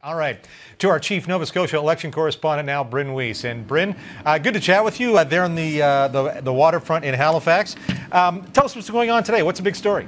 All right, to our chief Nova Scotia election correspondent now, Bryn Weiss. And Bryn, good to chat with you there on the waterfront in Halifax. Tell us what's going on today. What's the big story?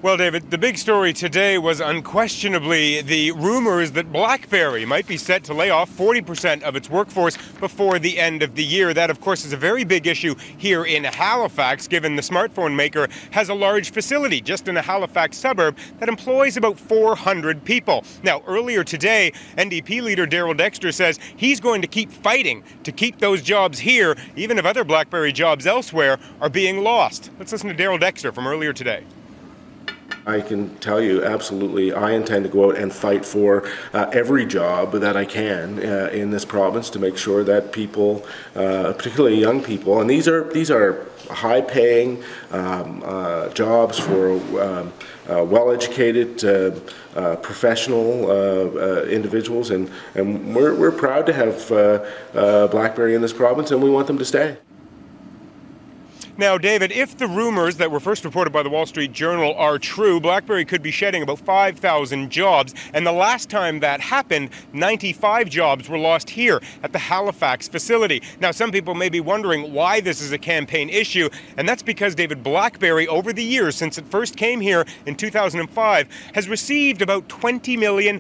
Well, David, the big story today was unquestionably the rumors that BlackBerry might be set to lay off 40% of its workforce before the end of the year. That, of course, is a very big issue here in Halifax, given the smartphone maker has a large facility just in a Halifax suburb that employs about 400 people. Now, earlier today, NDP leader Darrell Dexter says he's going to keep fighting to keep those jobs here, even if other BlackBerry jobs elsewhere are being lost. Let's listen to Darrell Dexter from earlier today. I can tell you absolutely I intend to go out and fight for every job that I can in this province to make sure that people, particularly young people, and these are high-paying jobs for well-educated professional individuals, and we're proud to have BlackBerry in this province, and we want them to stay. Now, David, if the rumors that were first reported by the Wall Street Journal are true, BlackBerry could be shedding about 5,000 jobs. And the last time that happened, 95 jobs were lost here at the Halifax facility. Now, some people may be wondering why this is a campaign issue. And that's because, David, BlackBerry, over the years since it first came here in 2005, has received about $20 million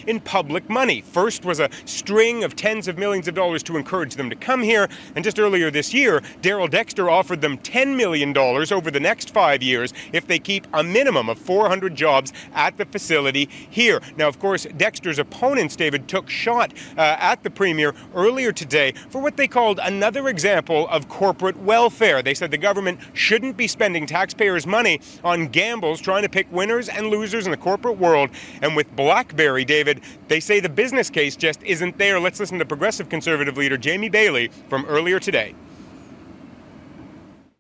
in public money. First was a string of tens of millions of dollars to encourage them to come here. And just earlier this year, Darrell Dexter offered them $10 million over the next 5 years if they keep a minimum of 400 jobs at the facility here. Now, of course, Dexter's opponents, David, took shot at the Premier earlier today for what they called another example of corporate welfare. They said the government shouldn't be spending taxpayers' money on gambles trying to pick winners and losers in the corporate world. And with BlackBerry, David, they say the business case just isn't there. Let's listen to Progressive Conservative leader Jamie Bailey from earlier today.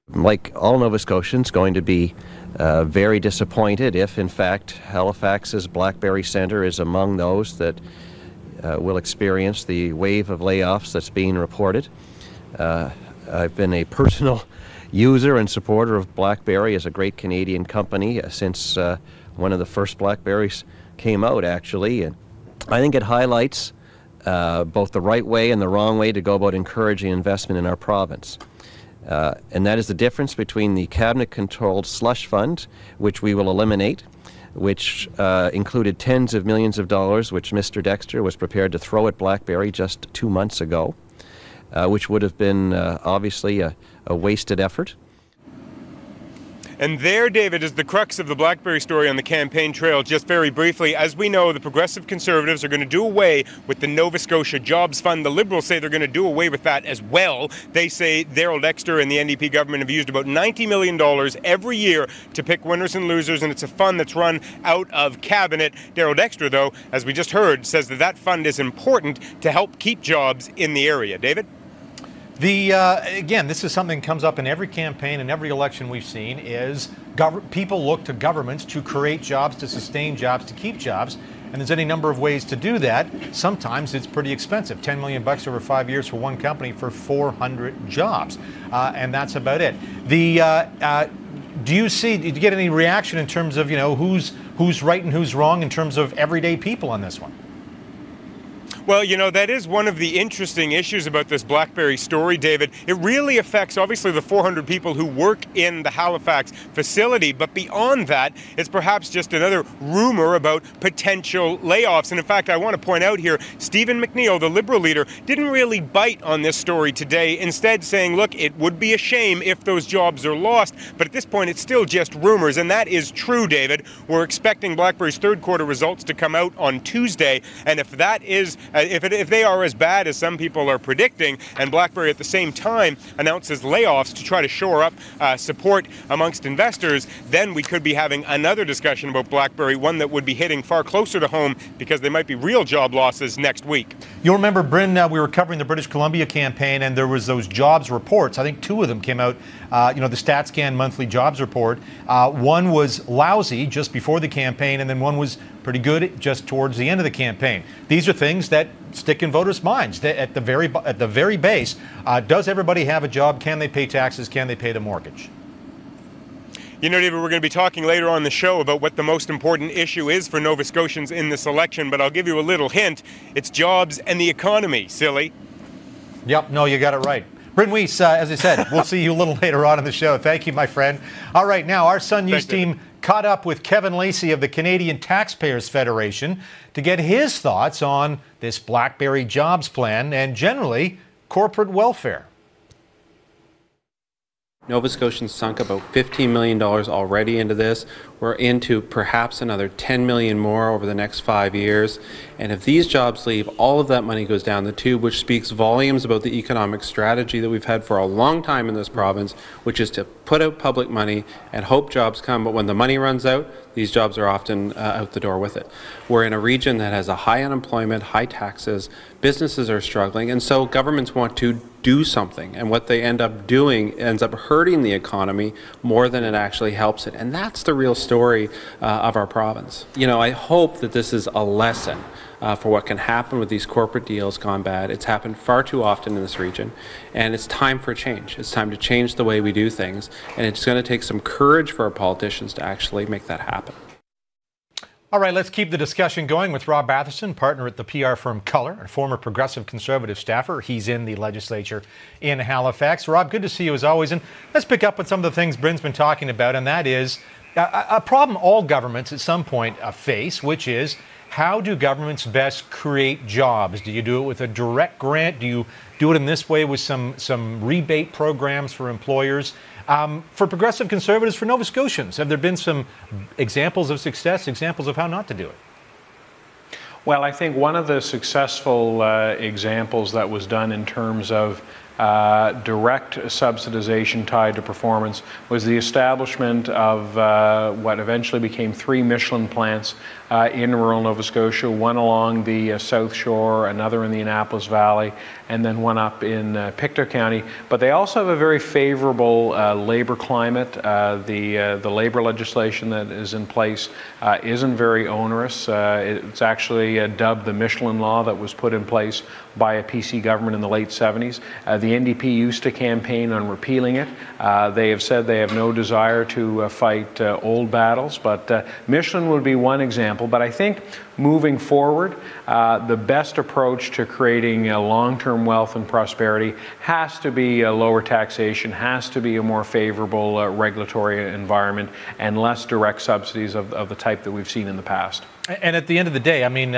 Like all Nova Scotians, going to be very disappointed if, in fact, Halifax's BlackBerry Centre is among those that will experience the wave of layoffs that's being reported. I've been a personal user and supporter of BlackBerry as a great Canadian company since one of the first BlackBerries came out, actually. And I think it highlights both the right way and the wrong way to go about encouraging investment in our province. And that is the difference between the cabinet-controlled slush fund, which we will eliminate, which included tens of millions of dollars, which Mr. Dexter was prepared to throw at BlackBerry just 2 months ago, which would have been obviously a wasted effort. And there, David, is the crux of the BlackBerry story on the campaign trail. Just very briefly, as we know, the Progressive Conservatives are going to do away with the Nova Scotia Jobs Fund. The Liberals say they're going to do away with that as well. They say Darrell Dexter and the NDP government have used about $90 million every year to pick winners and losers, and it's a fund that's run out of cabinet. Darrell Dexter, though, as we just heard, says that that fund is important to help keep jobs in the area. David? Again, this is something that comes up in every campaign and every election we've seen is people look to governments to create jobs, to sustain jobs, to keep jobs. And there's any number of ways to do that. Sometimes it's pretty expensive. $10 million over 5 years for one company for 400 jobs. And that's about it. Did you get any reaction in terms of, who's right and who's wrong in terms of everyday people on this one? Well, that is one of the interesting issues about this BlackBerry story, David. It really affects, obviously, the 400 people who work in the Halifax facility. But beyond that, it's perhaps just another rumor about potential layoffs. And in fact, I want to point out here, Stephen McNeil, the Liberal leader, didn't really bite on this story today, instead saying, look, it would be a shame if those jobs are lost. But at this point, it's still just rumors. And that is true, David. We're expecting BlackBerry's third quarter results to come out on Tuesday. And if that is if they are as bad as some people are predicting, and BlackBerry at the same time announces layoffs to try to shore up support amongst investors, then we could be having another discussion about BlackBerry, one that would be hitting far closer to home because they might be real job losses next week. You'll remember, Bryn, we were covering the British Columbia campaign, and there was those jobs reports. I think 2 of them came out, the StatScan monthly jobs report. One was lousy just before the campaign, and then one was pretty good just towards the end of the campaign. These are things that stick in voters' minds. At the very base, does everybody have a job? Can they pay taxes? Can they pay the mortgage? You know, David, we're going to be talking later on the show about what the most important issue is for Nova Scotians in this election, but I'll give you a little hint. It's jobs and the economy, silly. Yep, no, you got it right. Bryn Weiss, as I said, we'll see you a little later on in the show. Thank you, my friend. All right, now our Sun News team caught up with Kevin Lacey of the Canadian Taxpayers Federation to get his thoughts on this BlackBerry jobs plan and generally corporate welfare. Nova Scotians sunk about $15 million already into this. We're into perhaps another $10 million more over the next 5 years. And if these jobs leave, all of that money goes down the tube, which speaks volumes about the economic strategy that we've had for a long time in this province, which is to put out public money and hope jobs come. But when the money runs out, these jobs are often out the door with it. We're in a region that has a high unemployment, high taxes, businesses are struggling, and so governments want to do something. And what they end up doing ends up hurting the economy more than it actually helps it. And that's the real story of our province. You know, I hope that this is a lesson for what can happen with these corporate deals gone bad. It's happened far too often in this region, and it's time for change. It's time to change the way we do things, and it's going to take some courage for our politicians to actually make that happen. All right, let's keep the discussion going with Rob Batherson, partner at the PR firm Color, and former Progressive Conservative staffer. He's in the legislature in Halifax. Rob, good to see you as always. And let's pick up on some of the things Bryn's been talking about, and that is a problem all governments at some point face, which is how do governments best create jobs? Do you do it with a direct grant? Do you do it in this way with some rebate programs for employers? For Progressive Conservatives, for Nova Scotians, have there been some examples of success, examples of how not to do it? Well, I think one of the successful examples that was done in terms of direct subsidization tied to performance was the establishment of what eventually became 3 Michelin plants in rural Nova Scotia, one along the South Shore, another in the Annapolis Valley, and then one up in Pictou County. But they also have a very favorable labor climate. The labor legislation that is in place isn't very onerous. It's actually dubbed the Michelin Law, that was put in place by a PC government in the late 70s. The NDP used to campaign on repealing it. They have said they have no desire to fight old battles, but Michelin would be one example. But I think moving forward, the best approach to creating long-term wealth and prosperity has to be lower taxation, has to be a more favorable regulatory environment, and less direct subsidies of the type that we've seen in the past. And at the end of the day, I mean,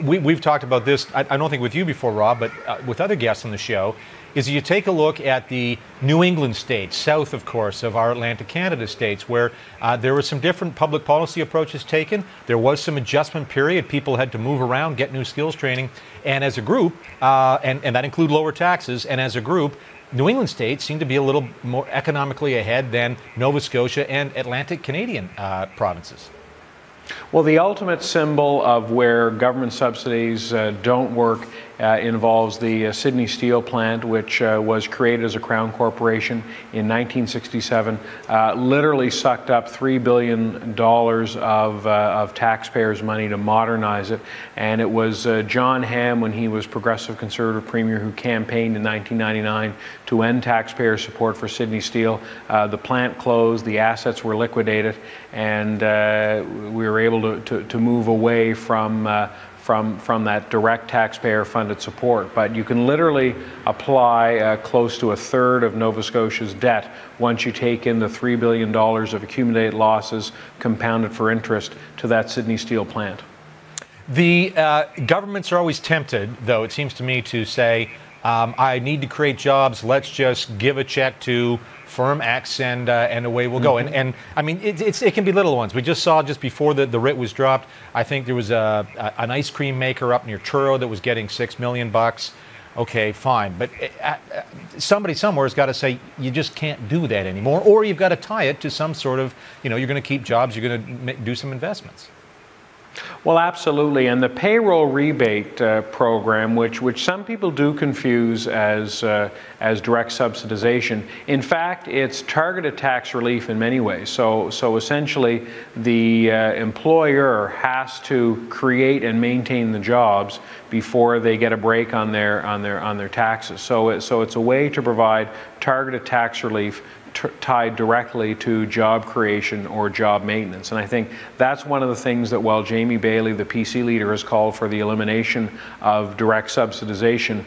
we've talked about this, I don't think with you before, Rob, but with other guests on the show, is you take a look at the New England states, south, of course, of our Atlantic Canada states, where there were some different public policy approaches taken. There was some adjustment period. People had to move around, get new skills training. And as a group, and that include lower taxes, and as a group, New England states seem to be a little more economically ahead than Nova Scotia and Atlantic Canadian provinces. Well, the ultimate symbol of where government subsidies don't work involves the Sydney Steel plant, which was created as a Crown Corporation in 1967, literally sucked up $3 billion of taxpayers' money to modernize it. And it was John Hamm, when he was Progressive Conservative Premier, who campaigned in 1999 to end taxpayer support for Sydney Steel. The plant closed, the assets were liquidated, and we were able to move away from that direct taxpayer-funded support. But you can literally apply close to a third of Nova Scotia's debt once you take in the $3 billion of accumulated losses compounded for interest to that Sydney Steel plant. The governments are always tempted, though, it seems to me, to say, I need to create jobs, let's just give a check to firm X and away we'll go. And I mean, it can be little ones. We just saw just before the writ was dropped, I think there was an ice cream maker up near Truro that was getting $6 million. Okay, fine. But somebody somewhere has got to say, you just can't do that anymore. Or you've got to tie it to some sort of, you're going to keep jobs, you're going to do some investments. Well, absolutely, and the payroll rebate program, which some people do confuse as direct subsidization, in fact, it's targeted tax relief in many ways. So essentially, the employer has to create and maintain the jobs before they get a break on their taxes. So it's a way to provide targeted tax relief tied directly to job creation or job maintenance. And I think that's one of the things that, while Jamie Bailey, the PC leader, has called for the elimination of direct subsidization,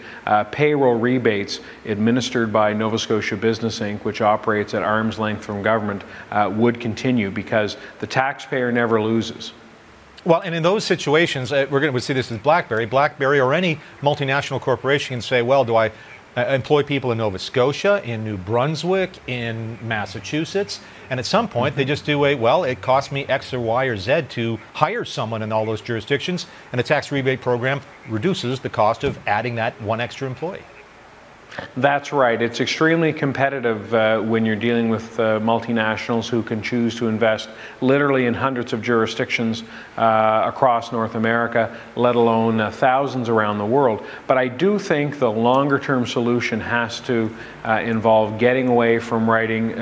payroll rebates administered by Nova Scotia Business Inc., which operates at arm's length from government, would continue, because the taxpayer never loses. Well, and in those situations, we're going to see this with BlackBerry. BlackBerry or any multinational corporation can say, well, do I employ people in Nova Scotia, in New Brunswick, in Massachusetts? And at some point, they just do well, it costs me X or Y or Z to hire someone in all those jurisdictions, and the tax rebate program reduces the cost of adding that one extra employee. That's right. It's extremely competitive when you're dealing with multinationals who can choose to invest literally in hundreds of jurisdictions across North America, let alone thousands around the world. But I do think the longer-term solution has to involve getting away from writing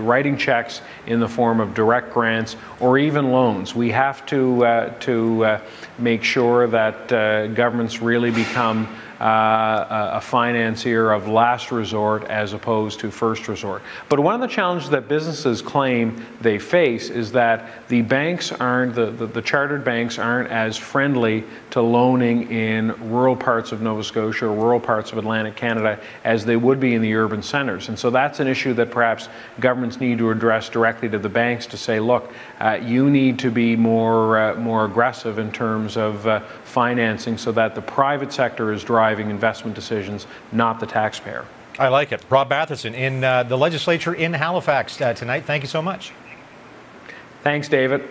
writing checks in the form of direct grants or even loans. We have to make sure that governments really become a financier of last resort as opposed to first resort. But one of the challenges that businesses claim they face is that the banks aren't, the chartered banks aren't as friendly to loaning in rural parts of Nova Scotia or rural parts of Atlantic Canada as they would be in the urban centres. And so that's an issue that perhaps governments need to address directly to the banks, to say, look, you need to be more aggressive in terms of financing so that the private sector is driving investment decisions, not the taxpayer. I like it. Rob Batherson in the legislature in Halifax tonight. Thank you so much. Thanks, David.